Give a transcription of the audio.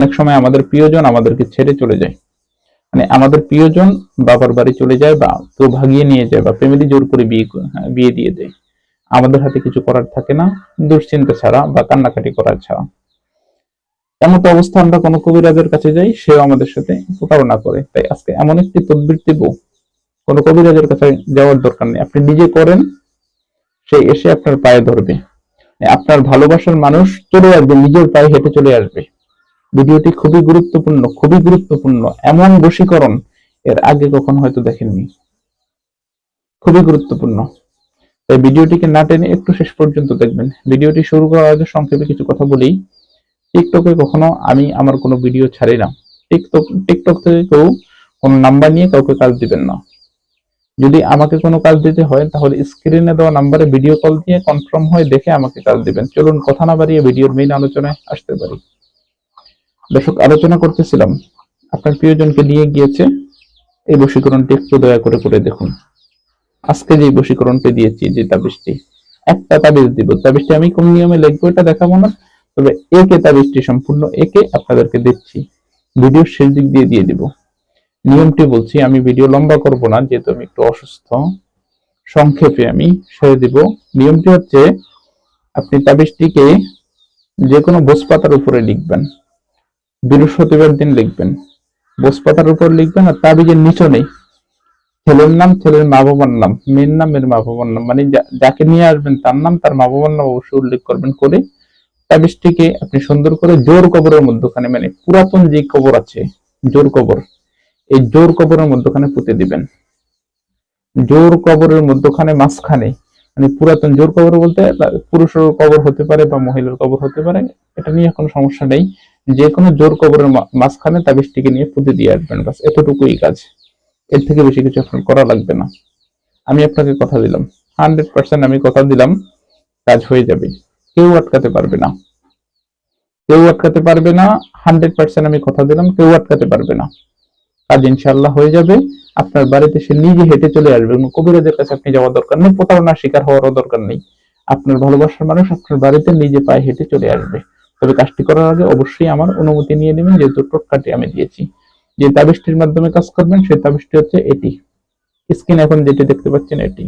অনেক সময় আমাদের প্রিয়জন আমাদেরকে ছেড়ে চলে যায়, মানে আমাদের প্রিয়জন বাবার বাড়ি চলে যায় বা কেউ ভাগিয়ে নিয়ে যায় বা ফ্যামিলি জোর করে বিয়ে দিয়ে দেয়। আমাদের হাতে কিছু করার থাকে না দুশ্চিন্তা ছাড়া বা কান্নাকাটি করার ছাড়া। এমন অবস্থা আমরা কোনো কবিরাজের কাছে যাই, সেও আমাদের সাথে প্রতারণা করে। তাই আজকে এমন একটি তদবির দেব, কোনো কবিরাজের কাছে যাওয়ার দরকার নেই, আপনি নিজে করেন, সে এসে আপনার পায়ে ধরবে, আপনার ভালোবাসার মানুষ চলে আসবে, নিজের পায়ে হেঁটে চলে আসবে। ভিডিওটি খুবই গুরুত্বপূর্ণ, খুবই গুরুত্বপূর্ণ। এমন বশীকরণ এর আগে কখনো হয়তো দেখেননি, খুবই গুরুত্বপূর্ণ। তাই ভিডিওটিকে না টেনে একটু শেষ পর্যন্ত দেখবেন। ভিডিওটি শুরু করার আগে সংক্ষেপে কিছু কথা বলি। টিকটকে কখনো আমি আমার কোনো ভিডিও ছাড়ি না। টিকটক থেকে কেউ কোনো নাম্বার নিয়ে কাউকে কাজ দিবেন না। যদি আমাকে কোনো কাজ দিতে হয় তাহলে স্ক্রিনে দেওয়া নাম্বারে ভিডিও কল দিয়ে কনফার্ম হয়ে দেখে আমাকে কাজ দিবেন। চলুন কথা না বাড়িয়ে ভিডিওর মেইন আলোচনায় আসতে পারি। দর্শক, আলোচনা করতেছিলাম, আপনার প্রিয়জনকে নিয়ে গিয়েছে, এই বশীকরণটি একটু দয়া করে করে দেখুন। আজকে যে বশীকরণটি দিয়েছি, যে তাবিজটি, একটা তাবিজ দিব, তাবিজটি আমি কোন নিয়মে লিখবো এটা দেখাবো না, তবে একে তাবিজটি সম্পূর্ণ একে আপনাদেরকে দিচ্ছি, ভিডিওর শেষ দিক দিয়ে দিব। নিয়মটি বলছি, আমি ভিডিও লম্বা করব না যেহেতু আমি একটু অসুস্থ, সংক্ষেপে আমি সেরে দিব। নিয়মটি হচ্ছে, আপনি তাবিজটিকে যে কোনো ভোজপাতার উপরে লিখবেন, বৃহস্পতিবার দিন লিখবেন, ভোজপাতার উপর লিখবেন। আর তাবিজের নিচে নেই ছেলের নাম, ছেলের মা বাবার নাম, মেয়ের নাম, মেয়ের মা বাবার নাম, মানে যাকে নিয়ে আসবেন তার নাম, তার মা বাবার নাম অবশ্যই উল্লেখ করবেন। করে তাবিজটিকে আপনি সুন্দর করে জোর কবরের মধ্যখানে, মানে পুরাতন যে কবর আছে জোর কবর, এই জোর কবরের মধ্যখানে পুঁতে দিবেন। জোর কবরের মধ্যখানে মাঝখানে, মানে পুরাতন জোর কবর বলতে পুরুষের কবর হতে পারে বা মহিলার কবর হতে পারে, এটা নিয়ে কোনো সমস্যা নেই। যে কোনো জোর কবরের মাঝখানে তাবিজটিকে নিয়ে পুঁতে দিয়ে আসবেন, বাস এতটুকুই কাজ। এর থেকে বেশি কিছু আপনার করা লাগবে না। আমি আপনাকে কথা দিলাম, 100% আমি কথা দিলাম, কাজ হয়ে যাবে। কেউ আটকাতে পারবে না, কেউ আটকাতে পারবে না। 100% আমি কথা দিলাম, কেউ আটকাতে পারবে না। কাজ ইনশাআল্লাহ হয়ে যাবে। আপনার বাড়িতে সে নিজে হেঁটে চলে আসবে, কবিরাজের কাছে আপনি যাওয়ার দরকার নেই, প্রতারণার শিকার হওয়ারও দরকার নেই। আপনার ভালোবাসার মানুষ আপনার বাড়িতে নিজে পায়ে হেঁটে চলে আসবে। তবে কাজটি করার আগে অবশ্যই আমার অনুমতি নিয়ে নেবেন, যেহেতু টোটকাটি আমি দিয়েছি। যে তাবিজটির মাধ্যমে কাজ করবেন সেই তাবিজটি হচ্ছে এটি, স্ক্রিনে এখন যেটি দেখতে পাচ্ছেন এটি।